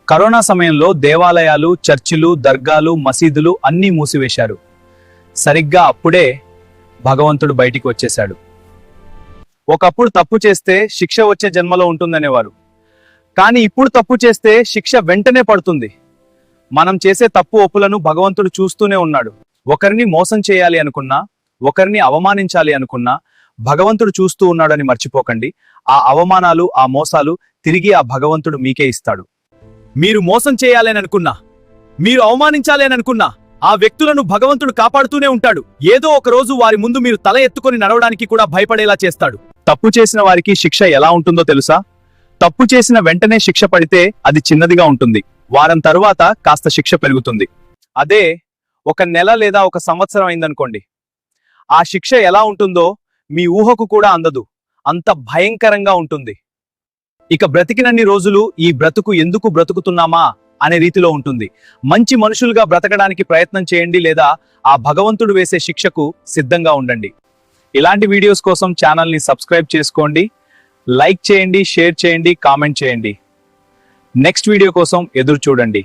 Corona సమయంలో దేవాలయాలు, చర్చిలు, దర్గాలు, మసీదులు అన్నీ మూసివేశారు. సరిగ్గా అప్పుడే భగవంతుడు బయటికి వచ్చేశాడు. ఒకప్పుడు తప్పు చేస్తే శిక్ష వచ్చే జన్మలో ఉంటుందనేవారు. కానీ ఇప్పుడు తప్పు చేస్తే శిక్ష వెంటనే పడుతుంది. మనం చేసే తప్పు ఒప్పులను భగవంతుడు చూస్తూనే ఉన్నాడు. ఒకరిని మోసం చేయాలి అనుకున్నా, ఒకరిని అవమానించాలి అనుకున్నా భగవంతుడు చూస్తూ ఉన్నాడని మర్చిపోకండి. ఆ అవమానాలు, ఆ మోసాలు తిరిగి ఆ భగవంతుడు మీకే ఇస్తాడు. మీరు మోసం చేయాలని అనుకున్నా, మీరు అవమానించాలి అని అనుకున్నా ఆ వ్యక్తులను భగవంతుడు కాపాడుతూనే ఉంటాడు. ఏదో ఒక రోజు వారి ముందు మీరు తల ఎత్తుకొని నడవడానికి కూడా భయపడేలా చేస్తాడు. తప్పు చేసిన వారికి శిక్ష ఎలా ఉంటుందో తెలుసా? తప్పు చేసిన వెంటనే శిక్ష పడితే అది చిన్నదిగా ఉంటుంది. వారం తరువాత కాస్త శిక్ష పెరుగుతుంది. అదే ఒక నెల లేదా ఒక సంవత్సరం అయిందనుకోండి, ఆ శిక్ష ఎలా ఉంటుందో మీ ఊహకు కూడా అందదు. అంత భయంకరంగా ఉంటుంది. ఇక బ్రతికినన్ని రోజులు ఈ బ్రతుకు ఎందుకు బ్రతుకుతున్నామా అనే రీతిలో ఉంటుంది. మంచి మనుషులుగా బ్రతకడానికి ప్రయత్నం చేయండి, లేదా ఆ భగవంతుడు వేసే శిక్షకు సిద్ధంగా ఉండండి. ఇలాంటి వీడియోస్ కోసం ఛానల్ని సబ్స్క్రైబ్ చేసుకోండి, లైక్ చేయండి, షేర్ చేయండి, కామెంట్ చేయండి. నెక్స్ట్ వీడియో కోసం ఎదురు చూడండి.